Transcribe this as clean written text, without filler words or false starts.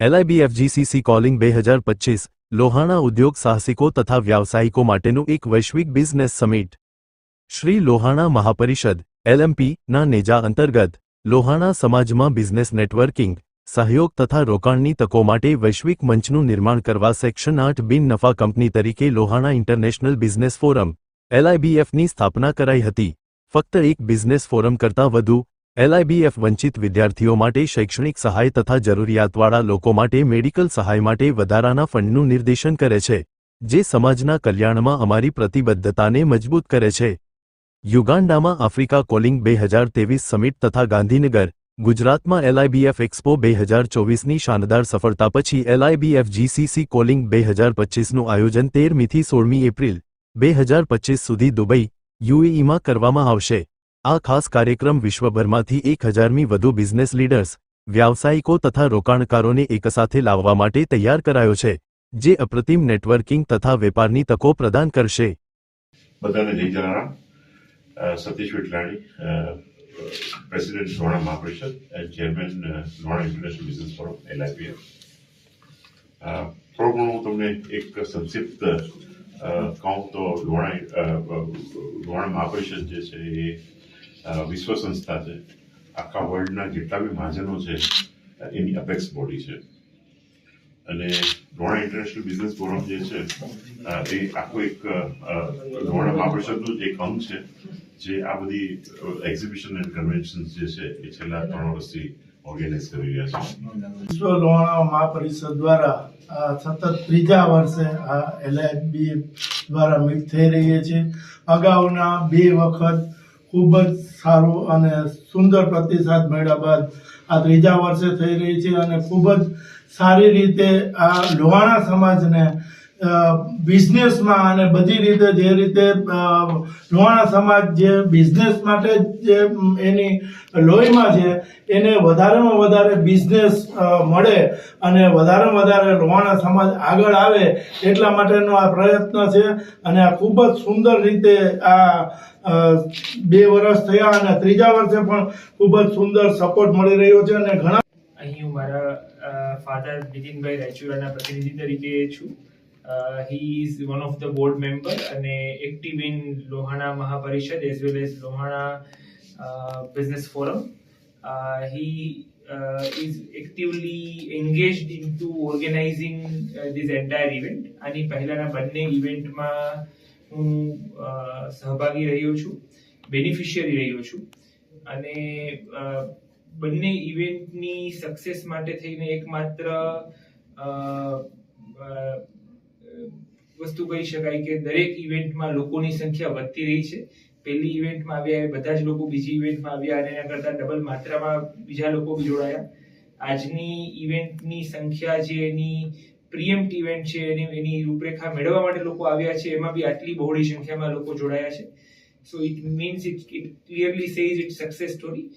LIBFGCC calling 2025 Lohana ઉદ્યોગ સાહસિકો તથા વ્યાવસાયિકો માટેનું એક વૈશ્વિક business summit Shri Lohana મહાપરિષદ LMP ના નેજા અંતર્ગત લોહાણા સમાજમાં બિઝનેસ નેટવર્કિંગ સહયોગ તથા રોકાણની તકો માટે વૈશ્વિક મંચનું નિર્માણ કરવા સેક્શન 8 બિન નફા કંપની તરીકે લોહાણા ઇન્ટરનેશનલ બિઝનેસ ફોરમ LIBFની સ્થાપના કરાઈ હતી। ફક્ત એક બિઝનેસ ફોરમ કરતાં વધુ LIBF વંચિત વિદ્યાર્થીઓ માટે શૈક્ષણિક સહાય તથા જરૂરિયાતવાળા લોકો માટે મેડિકલ સહાય માટે વધારાના ફંડનું નિર્દેશન કરે છે, જે સમાજના કલ્યાણમાં અમારી પ્રતિબદ્ધતાને મજબૂત કરે છે। યુગાન્ડામાં આફ્રિકા કોલિંગ 2023 સમિટ તથા ગાંધીનગર, ગુજરાતમાં LIBF એક્સપો 2024ની શાનદાર સફળતા પછી LIBF GCC કોલિંગ 2025નું આયોજન 13મીથી 16મી એપ્રિલ 2025 સુધી દુબઈ, UAEમાં કરવામાં આવશે। આ ખાસ કાર્યક્રમ વિશ્વભરમાંથી 1000મી વધુ બિઝનેસ લીડર્સ, વ્યાવસાયિકો તથા રોકાણકારોને એકસાથે લાવવા માટે તૈયાર કરાયો છે, જે અપ્રતિમ નેટવર્કિંગ તથા વેપારની તકો પ્રદાન કરશે। બધાને જય Jalaram. Satish Vetlani, president Lohana Mahaparishad and chairman Lohana international business forum LIBF। થોડું ઘણું હું તમને એક સંક્ષિપ્ત કહું તો લોહાણા મહાપરિષદ જે છે એ વિશ્વ સંસ્થા છે। આખા વર્લ્ડના જેટલા બી મહાજનો છે એની અપેક્સ બોડી છે અને લોહાણા ઇન્ટરનેશનલ બિઝનેસ ફોરમ જે છે એ આખું એક લોહાણા મહાપરિષદનું જ એક અંગ છે, જે આ બધી એક્ઝિબિશન એન્ડ કન્વેન્શન જે છે એ છેલ્લા 3 વર્ષથી ઓર્ગેનાઇઝ કરી રહ્યા છે। વિશ્વ લોહાણા મહાપરિષદ દ્વારા સતત 3જા વર્ષે LIBF દ્વારા મીટ થઈ રહી છે। અગાઉના 2 વખત ખૂબ જ સારો અને સુંદર પ્રતિસાદ મળ્યા બાદ આ 3જા વર્ષે થઈ રહી છે અને ખૂબ જ સારી રીતે આ લોહાણા સમાજને બિઝનેસમાં અને બધી રીતે જે રીતે લોહાણા સમાજ જે બિઝનેસ માટે જે એની લોહીમાં છે એને વધારેમાં વધારે બિઝનેસ મળે અને વધારેમાં વધારે લોહાણા સમાજ આગળ આવે એટલા માટેનો આ પ્રયત્ન છે અને આ ખૂબ જ સુંદર રીતે આ 2 વર્ષ થયા અને 3જા વર્ષે પણ ખૂબ જ સુંદર સપોર્ટ મળી રહ્યો છે અને ઘણા અહીં હું મારા ફાધર નીતિનભાઈ રાયચુરાના પ્રતિનિધિ તરીકે છું। he is one of the board member અને active in Lohana Mahaparishad as well as Lohana Business Forum. He is actively engaged into organizing this entire event. આની પહેલાના બંને ઇવેન્ટમાં હું સહભાગી રહ્યો છું, બેનિફિશિયરી રહ્યો છું અને બંને ઇવેન્ટની સક્સેસ માટે થઈને એકમાત્ર વસ્તુ કહી શકાય કે દરેક ઇવેન્ટમાં લોકોની સંખ્યા વધતી રહી છે। પહેલી ઇવેન્ટમાં આવ્યા એ બધા જ લોકો બીજી ઇવેન્ટમાં આવ્યા અને એના કરતાં ડબલ માત્રામાં બીજા લોકો બી જોડાયા। આજની ઇવેન્ટની સંખ્યા જે એની પ્રિએમ્પ્ટ ઇવેન્ટ છે એની રૂપરેખા મેળવવા માટે લોકો આવ્યા છે, એમાં બી આટલી બહોળી સંખ્યામાં લોકો જોડાયા છે। So it means it clearly says it's success story.